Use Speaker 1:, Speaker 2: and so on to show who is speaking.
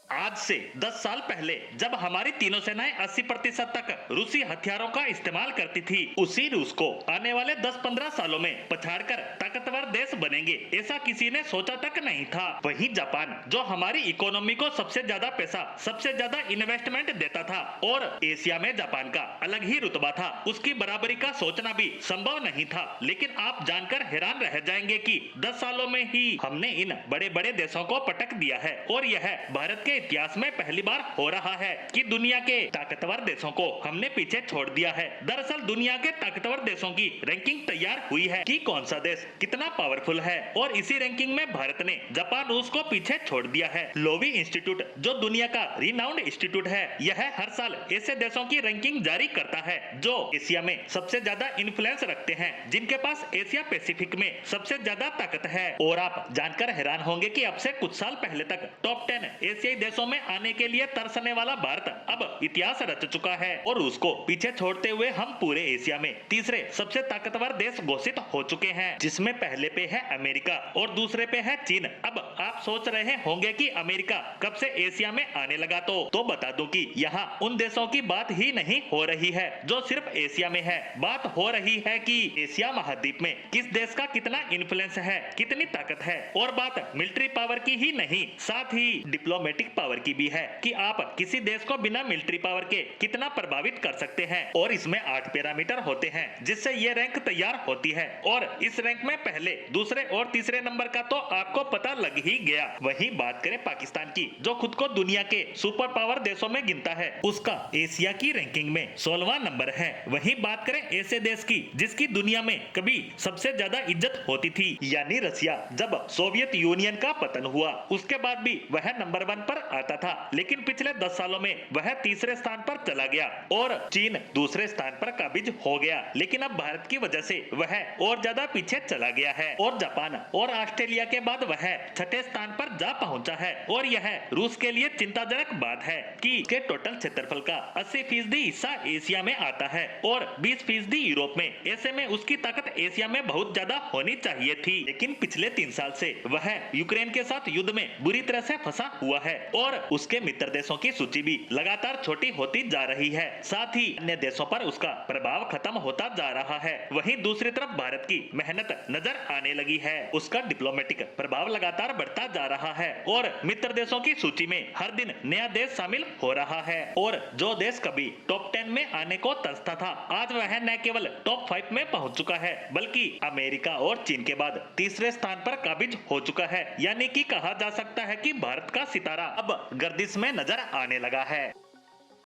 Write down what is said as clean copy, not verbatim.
Speaker 1: आज से 10 साल पहले जब हमारी तीनों सेनाएं 80% तक रूसी हथियारों का इस्तेमाल करती थी, उसी रूस को आने वाले 10-15 सालों में पछाड़कर ताकतवर देश बनेंगे, ऐसा किसी ने सोचा तक नहीं था। वहीं जापान, जो हमारी इकोनॉमी को सबसे ज्यादा पैसा, सबसे ज्यादा इन्वेस्टमेंट देता था और एशिया में जापान का अलग ही रुतबा था, उसकी बराबरी का सोचना भी संभव नहीं था। लेकिन आप जानकर हैरान रह जाएंगे कि 10 सालों में ही हमने इन बड़े बड़े देशों को पटक दिया है और यह भारत के इतिहास में पहली बार हो रहा है कि दुनिया के ताकतवर देशों को हमने पीछे छोड़ दिया है। दरअसल दुनिया के ताकतवर देशों की रैंकिंग तैयार हुई है कि कौन सा देश कितना पावरफुल है और इसी रैंकिंग में भारत ने जापान, रूस को पीछे छोड़ दिया है। लोवी इंस्टीट्यूट, जो दुनिया का रिनाउंड इंस्टीट्यूट है, यह हर साल ऐसे देशों की रैंकिंग जारी करता है जो एशिया में सबसे ज्यादा इन्फ्लुएंस रखते हैं, जिनके पास एशिया पैसिफिक में सबसे ज्यादा ताकत है। और आप जानकर हैरान होंगे कि अब से कुछ साल पहले तक टॉप 10 एशियाई देशों में आने के लिए तरसने वाला भारत अब इतिहास रच चुका है और उसको पीछे छोड़ते हुए हम पूरे एशिया में तीसरे सबसे ताकतवर देश घोषित हो चुके हैं, जिसमें पहले पे है अमेरिका और दूसरे पे है चीन। अब आप सोच रहे होंगे कि अमेरिका कब से एशिया में आने लगा, तो बता दूं कि यहाँ उन देशों की बात ही नहीं हो रही है जो सिर्फ एशिया में है। बात हो रही है कि एशिया महाद्वीप में किस देश का कितना इन्फ्लुएंस है, कितनी ताकत है। और बात मिलिट्री पावर की ही नहीं, साथ ही डिप्लोमेटिक पावर की भी है कि आप किसी देश को बिना मिलिट्री पावर के कितना प्रभावित कर सकते हैं। और इसमें 8 पैरामीटर होते हैं जिससे ये रैंक तैयार होती है और इस रैंक में पहले, दूसरे और तीसरे नंबर का तो आपको पता लग ही गया। वहीं बात करें पाकिस्तान की, जो खुद को दुनिया के सुपर पावर देशों में गिनता है, उसका एशिया की रैंकिंग में 16वां नंबर है। वहीं बात करें ऐसे देश की जिसकी दुनिया में कभी सबसे ज्यादा इज्जत होती थी, यानी रसिया, जब सोवियत यूनियन का पतन हुआ उसके बाद भी वह नंबर 1 पर आता था, लेकिन पिछले 10 सालों में वह तीसरे स्थान पर चला गया और चीन दूसरे स्थान पर काबिज हो गया। लेकिन अब भारत की वजह से वह और ज्यादा पीछे चला गया है और जापान और ऑस्ट्रेलिया के बाद वह 6ठे स्थान पर जा पहुंचा है। और यह रूस के लिए चिंताजनक बात है कि इसके टोटल क्षेत्रफल का 80% हिस्सा एशिया में आता है और 20% यूरोप में। ऐसे में उसकी ताकत एशिया में बहुत ज्यादा होनी चाहिए थी, लेकिन पिछले 3 साल से वह यूक्रेन के साथ युद्ध में बुरी तरह से फंसा हुआ है और उसके मित्र देशों की सूची भी लगातार छोटी होती जा रही है। साथ ही अन्य देशों पर उसका प्रभाव खत्म होता जा रहा है। वहीं दूसरी तरफ भारत की मेहनत नजर आने लगी है, उसका डिप्लोमेटिक प्रभाव लगातार बढ़ता जा रहा है और मित्र देशों की सूची में हर दिन नया देश शामिल हो रहा है। और जो देश कभी टॉप 10 में आने को तरसता था, आज वह न केवल टॉप 5 में पहुंच चुका है बल्कि अमेरिका और चीन के बाद तीसरे स्थान पर काबिज हो चुका है। यानी कि कहा जा सकता है कि भारत का सितारा अब गर्दिश में नजर आने लगा है।